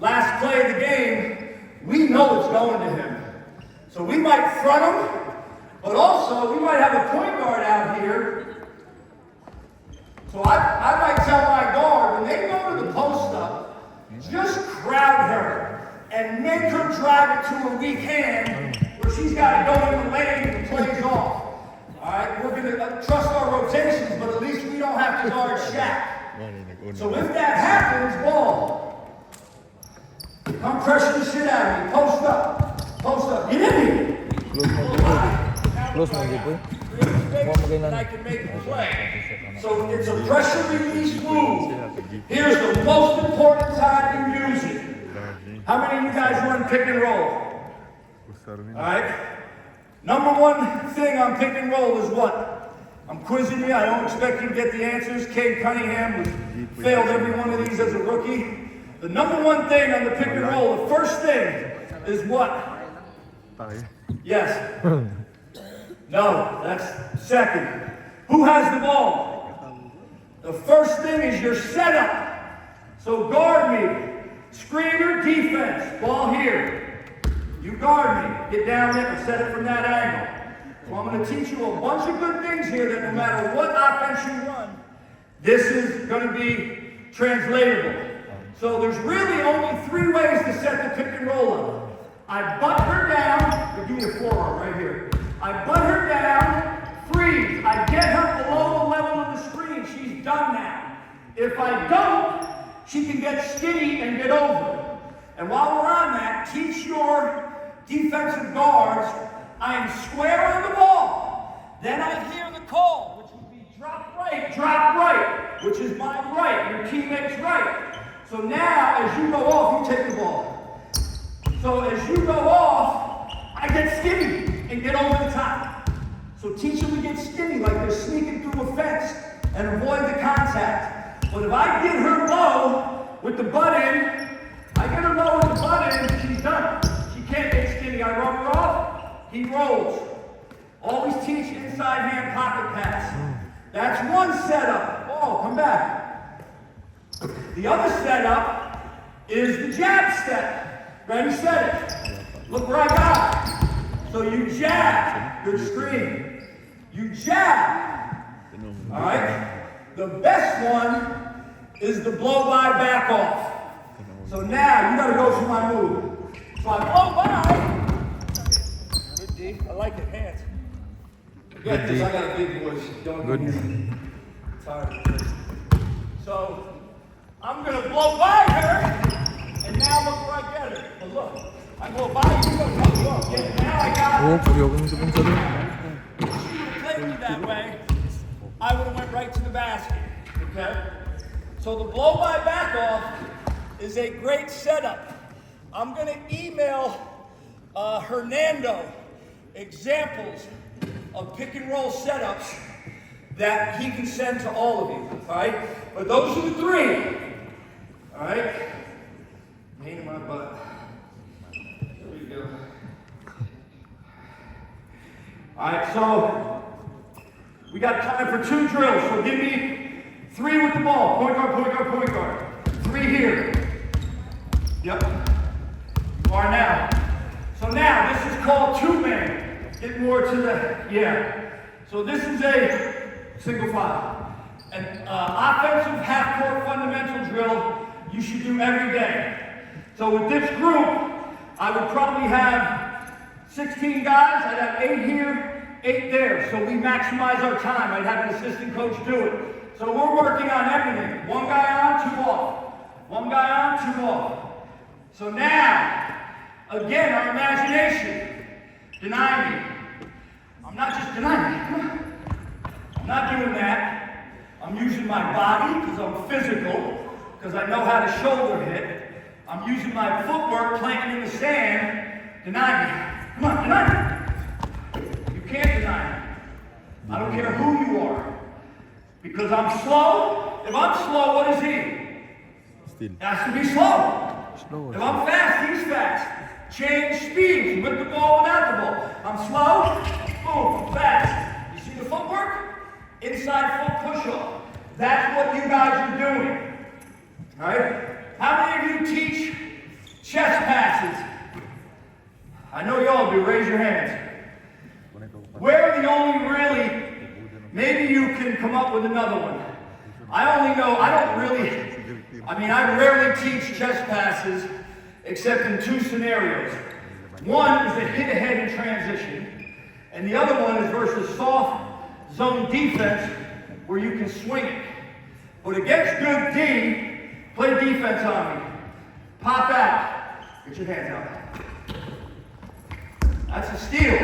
Last play of the game, we know it's going to him. So we might front him, but also we might have a point guard out here. So I might tell my guard, when they go to the post up, just crowd her and make her drive it to her weak hand where she's got to go in the lane and plays off. All right, we're going to trust our rotations, but at least we don't have to guard Shaq. So if that happens, ball. Come pressure the shit out of me. Post up. Get in here. Close, man. create space, and I can make the play. So it's a pressure release move. Here's the most important time you use it. How many of you guys run pick and roll? Alright? Number one thing on pick and roll is what? I'm quizzing you, I don't expect you to get the answers. Cade Cunningham failed every one of these as a rookie. The number one thing on the pick and roll, the first thing is what? Yes. No, that's second. Who has the ball? The first thing is your setup. So guard me. Screener, defense, ball here. You guard me, get down there and set it from that angle. So I'm going to teach you a bunch of good things here that no matter what offense you run, this is going to be translatable. So there's really only 3 ways to set the pick and roll up. I butt her down, give me a forearm right here. I butt her down, freeze. I get her below the level of the screen. She's done now. If I don't, she can get skinny and get over. And while we're on that, teach your defensive guards, I am square on the ball. Then I hear the call, which would be drop right, which is my right, your teammate's right. So now, as you go off, you take the ball. So as you go off, I get skinny and get over the top. So teach them to get skinny like they're sneaking through a fence and avoid the contact. But if I get her low with the butt in, she's done. She can't get skinny. I rub her off, he rolls. Always teach inside hand pocket pass. That's one setup. Oh, come back. The other setup is the jab step. Ready, set it. Look where I got it. So you jab, good screen. You jab. All right? The best one is the blow by back off. So now you gotta go through my move. So I blow by. Good D. I like it. Hands. Yeah, because I got a big voice. Don't get me tired of this. So I'm gonna blow by her, and now look where I get her. But look, I blow by you. Look. Yeah, now I got her. If she would have played me that way, I would have went right to the basket. Okay? So the blow by back off is a great setup. I'm going to email Hernando examples of pick and roll setups that he can send to all of you. All right? But those are the 3. All right? Pain in my butt. There we go. All right, so we got time for 2 drills. So give me 3 with the ball. Point guard, point guard, point guard. 3 here. Yep. You are now. So now, this is called 2-man. Get more to the, yeah. So this is a single file. An offensive half-court fundamental drill you should do every day. So with this group, I would probably have 16 guys. I'd have 8 here, 8 there. So we maximize our time. I'd have an assistant coach do it. So we're working on everything. 1 guy on, 2 off. 1 guy on, 2 off. So now, again, our imagination. Deny me. I'm not just denying me. Come on. I'm not doing that. I'm using my body because I'm physical, because I know how to shoulder hit. I'm using my footwork, planting in the sand. Deny me. Come on, deny me. You can't deny me. I don't care who you are. Because I'm slow. If I'm slow, what is he? Still. Has to be slow. If I'm fast, he's fast. Change speeds with the ball, without the ball. I'm slow, boom, fast. You see the footwork? Inside foot push-off. That's what you guys are doing. All right? How many of you teach chest passes? I know y'all do. Raise your hands. We're the only really, maybe you can come up with another one. I rarely teach chest passes except in 2 scenarios. One is a hit ahead in transition, and the other one is versus soft zone defense where you can swing it. But against good D, play defense on me. Pop out. Get your hands out. That's a steal.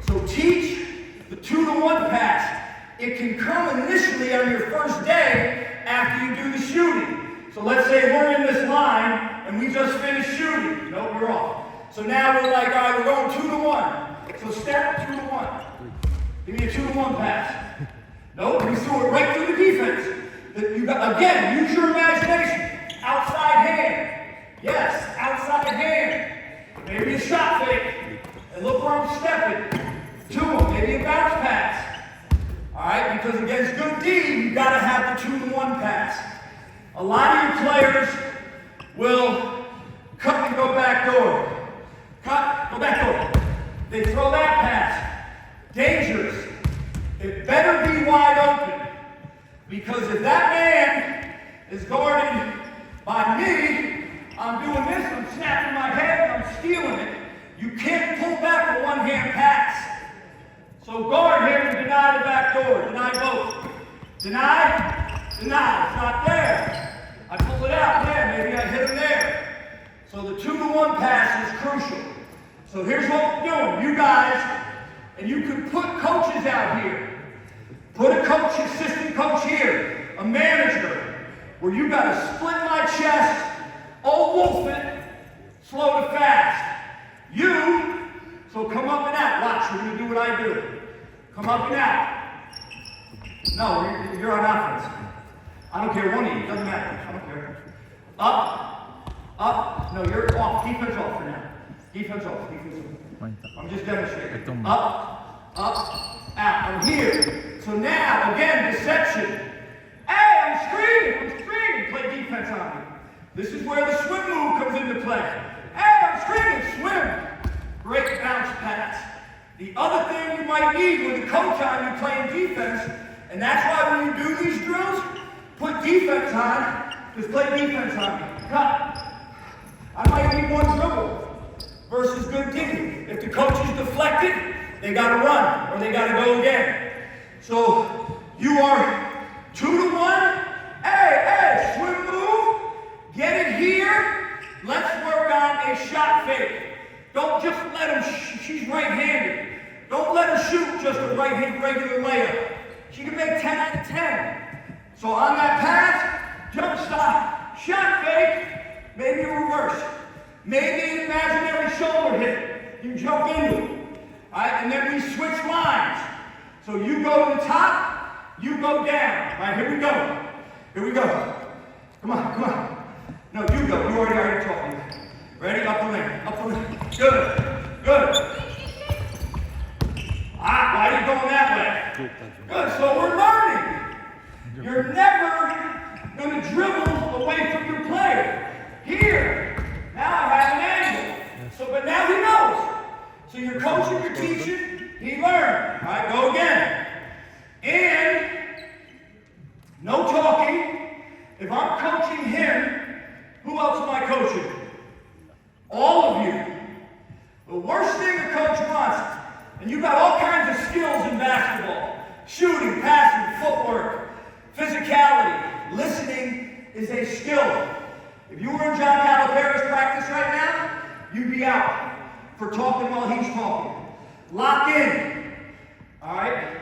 So teach The 2-to-1 pass. It can come initially on your first day after you do the shooting. So let's say we're in this line and we just finished shooting. Nope, we're off. So now we're like, all right, we're going 2-to-1. So step 2-to-1. Give me a 2-to-1 pass. Nope, we threw it right through the defense. Again, use your imagination. Outside hand. Yes, outside hand. Maybe a shot fake. And look where I'm stepping. To him, maybe a bounce pass. All right, because against good D, you got to have the 2-to-1 pass. A lot of your players will cut and go back door. Cut, go back door. They throw that pass. Dangerous. It better be wide open. Because if that man is guarded by me, I'm doing this, I'm snapping my head, I'm stealing it. You can't pull back a one-hand pass. So guard him and deny the back door. Deny both. Deny, deny. It's not there. I pull it out there. Maybe I hit him there. So the 2-to-1 pass is crucial. So here's what we're doing. You guys, and you can put coaches out here. Put a coach, assistant coach here. A manager. Where you got to split my chest, old wolf it, slow to fast. You, so come up and out. Watch, you're going to do what I do. Come up and out. No, you're on offense. I don't care, one of you, doesn't matter. I don't care. Up, up. No, you're off. Defense off for now. Defense off, defense off. I'm just demonstrating. Up, up, out. I'm here. So now, again, deception. Hey, I'm screaming. Play defense on me. This is where the swim move comes into play. Hey, I'm screaming, swim. Great bounce pass. The other thing you might need with a coach on you playing defense, and that's why when you do these drills, put defense on, just play defense on me. Cut. I might need one dribble versus good D. If the coach is deflected, they got to run or they got to go again. So you are 2-to-1. Hey, swim move. Get it here. Let's work on a shot fake. Don't just let him, she's right-handed. Don't let her shoot just a right-hand regular layup. She can make 10 out of 10. So on that pass, jump stop, shot fake, maybe a reverse. Maybe an imaginary shoulder hit. You jump into it. All right, and then we switch lines. So you go to the top, you go down. All right, here we go. Here we go. Come on, come on. No, you go. You already taught me. Ready? Up the lane. Up the lane. Good. Good. Ah, why are you going that way? Good. So we're learning. You're never going to dribble away from your player. Here. Now I have an angle. So, but now he knows. So you're coaching, you're teaching, he learned. All right, go again. And no talking. If I'm coaching him, who else am I coaching? All of you. The worst thing a coach wants, and you've got all kinds of skills in basketball. Shooting, passing, footwork, physicality. Listening is a skill. If you were in John Calipari's practice right now, you'd be out for talking while he's talking. Lock in. All right?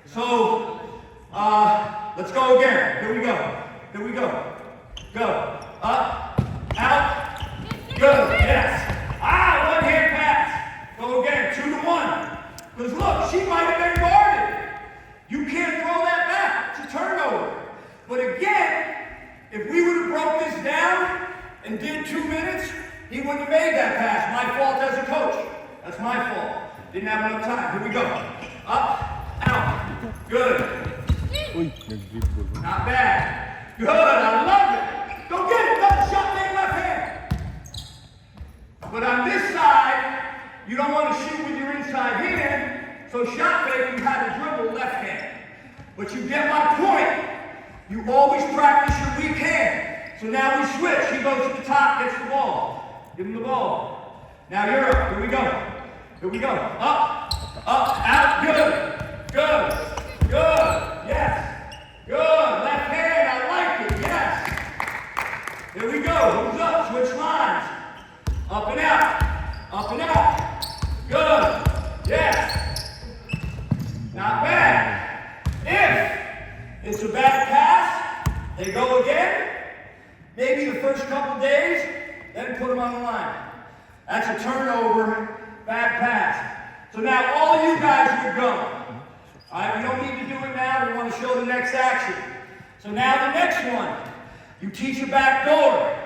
So, let's go again. Here we go. Here we go. Go. Up. Out. Good. Yes. Ah, one-hand pass. Go again. 2-to-1. Because look, she might have been guarded. You can't throw that back. It's a turnover. But again, if we would have broke this down and did 2 minutes, he wouldn't have made that pass. My fault as a coach. That's my fault. Didn't have enough time. Here we go. Up. Out. Good. Not bad. Good. I love it. Go get it. Another shot, make left hand. But on this side, you don't want to shoot with your inside hand. So shot fake, you had to dribble left hand. But you get my point. You always practice your weak hand. So now we switch. He goes to the top, gets the ball. Give him the ball. Now you're up. Here we go. Here we go. Up. Up. Out. Good. Good. Good. Yes. Good. Left hand. I like it. Yes. Here we go. Who's up? Switch lines. Up and out. Up and out. Good. Yes. Now They go again, maybe the first couple days, then put them on the line. That's a turnover, bad pass. So now all you guys would go. All right, we don't need to do it now, we want to show the next action. So now the next one, you teach a back door.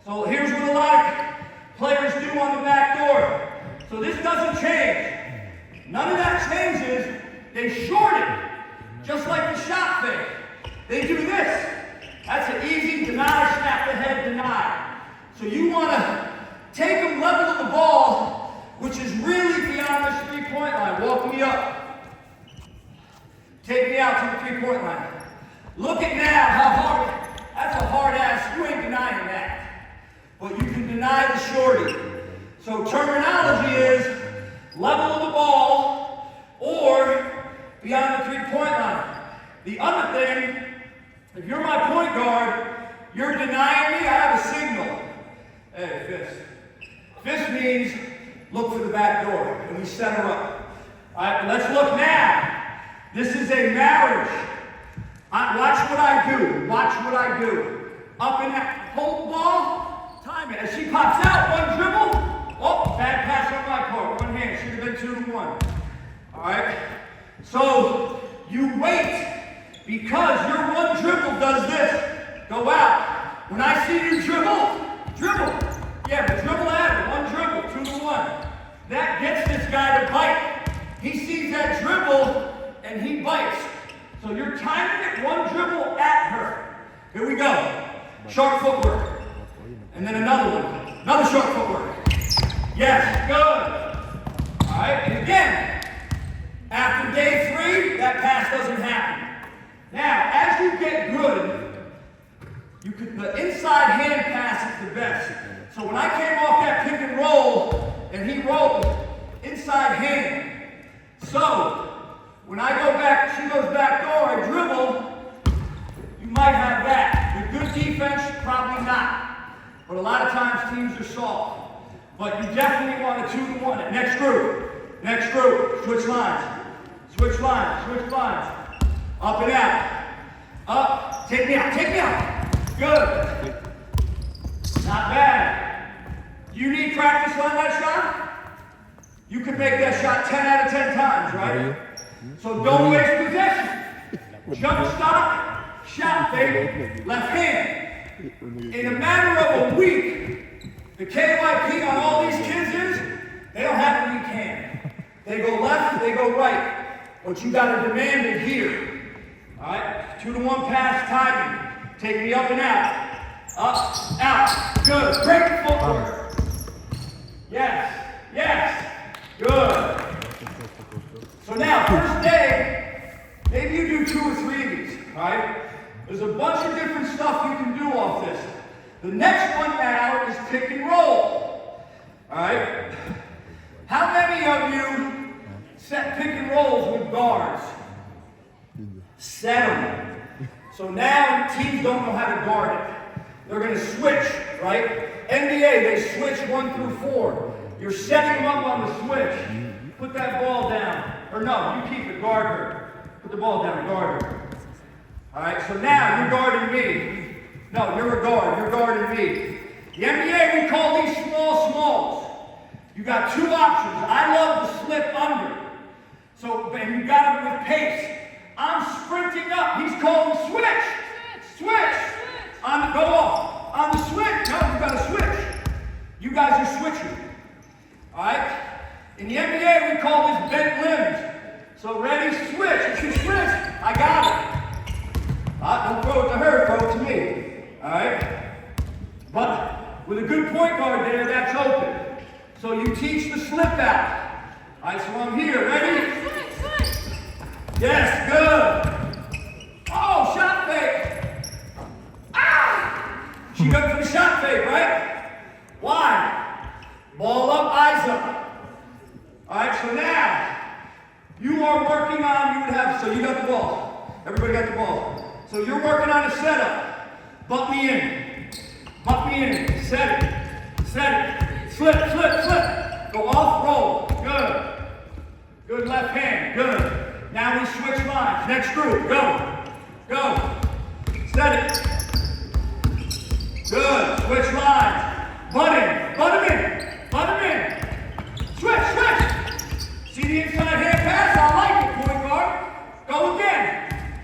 So here's what a lot of players do on the back door. So this doesn't change. None of that changes. They short it, just like the shot fake. They do this. That's an easy deny, snap the head, deny. So you want to take them level of the ball, which is really beyond this three-point line. Walk me up. Take me out to the three-point line. Look at now how hard. That's a hard ass. You ain't denying that. But you can deny the shorty. So terminology is level of the ball or beyond the three-point line. The other thing, if you're my point guard, you're denying me, I have a signal. Hey, fist. Fist means look for the back door, and we set her up. All right, let's look now. This is a marriage. Watch what I do. Watch what I do. Up in that, hold the ball, time it. As she pops out, one dribble. Oh, bad pass on my part. One hand, should have been 2-1. All right? So, you wait, because your one dribble does this. Go out. When I see you dribble, dribble. Yeah, but dribble at her. One dribble, 2-1. That gets this guy to bite. He sees that dribble, and he bites. So you're timing it one dribble at her. Here we go. Short footwork. And then another one. Another short footwork. Yes, good. All right, and again, after day 3, that pass doesn't happen. Now, as you get good, the inside hand pass is the best. So when I came off that pick and roll, and he rolled, inside hand. So, when I go back, she goes back door, I dribble, you might have that. With good defense, probably not. But a lot of times teams are soft. But you definitely want a 2-1. Next group. Next group. Switch lines. Switch lines. Switch lines. Up and out. Up. Take me out. Take me out. Good. Not bad. You need practice on that shot? You can make that shot 10 out of 10 times, right? So don't waste possession. Jump stop, shot fake, left hand. In a matter of a week, the KYP on all these kids is, they don't have a weak hand. They go left, they go right. But you got to demand it here. All right, 2-1 pass timing. Take me up and out. Up, out, good. Great footwork. Yes, yes, good. So now, first day, maybe you do 2 or 3 of these, all right? There's a bunch of different stuff you can do off this. The next one now is pick and roll, all right? How many of you set pick and rolls with guards? Set them. So now teams don't know how to guard it. They're going to switch, right? NBA, they switch 1 through 4. You're setting them up on the switch. Put that ball down. Or no, you keep it, guard her. Put the ball down, guard her. All right, so now you're guarding me. No, you're a guard, you're guarding me. The NBA, we call these small smalls. You got 2 options. I love the slip under. So, and you got it with pace. I'm sprinting up. He's calling switch. Switch. Go off. On the switch. No, you got to switch. You guys are switching. All right? In the NBA, we call this bent limbs. So ready, switch. If you switch, I got it. Don't throw it to her, throw it to me. All right? But with a good point guard there, that's open. So you teach the slip out. All right, so I'm here. Ready? Yes, good. Oh, shot fake. Ah! She got for the shot fake, right? Why? Ball up, eyes up. All right, so now you are working on, so you got the ball. Everybody got the ball. So you're working on a setup. Butt me in. Butt me in. Set it. Set it. Slip, slip, slip. Go off, roll. Good. Good left hand. Good. Now we switch lines. Next group. Go. Go. Set it. Switch lines. Butt him in. Butt him in. Switch. See the inside hand pass? I like it, point guard. Go again.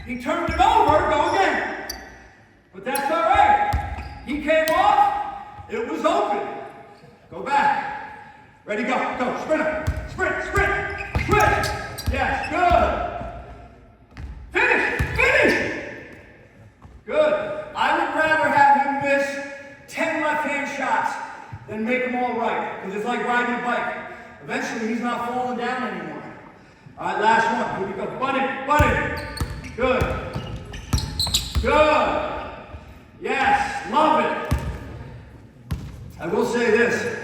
He turned it over. Go again. But that's all right. He came off. It was open. Go back. Ready, go. Go. Sprint. Sprint. Switch. Yes, good. Finish. Good. I would rather have him miss 10 left-hand shots than make them all right. Because it's like riding a bike. Eventually, he's not falling down anymore. All right, last one. Here we go. Butt it. Good. Yes, love it. I will say this.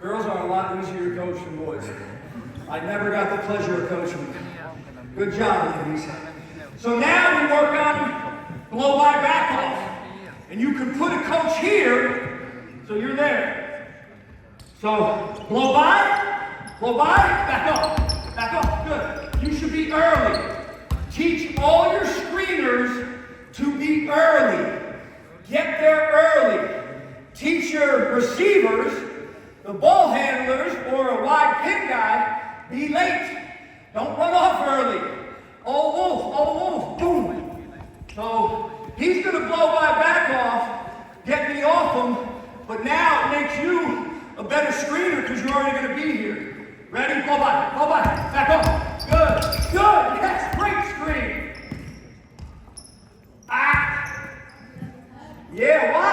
Girls are a lot easier to coach than boys. I never got the pleasure of coaching them. Good job, ladies. So now we work on blow by back off. And you can put a coach here, so you're there. So blow by, back up, good. You should be early. Teach all your screeners to be early. Get there early. Teach your receivers, the ball handlers, or a wide pin guy, be late. Don't run off early. Oh, wolf, boom. So he's going to blow by back off, get me off him, but now it makes you a better screener because you're already going to be here. Ready? Blow by, back up. Good, yes, great screen. Yeah, why?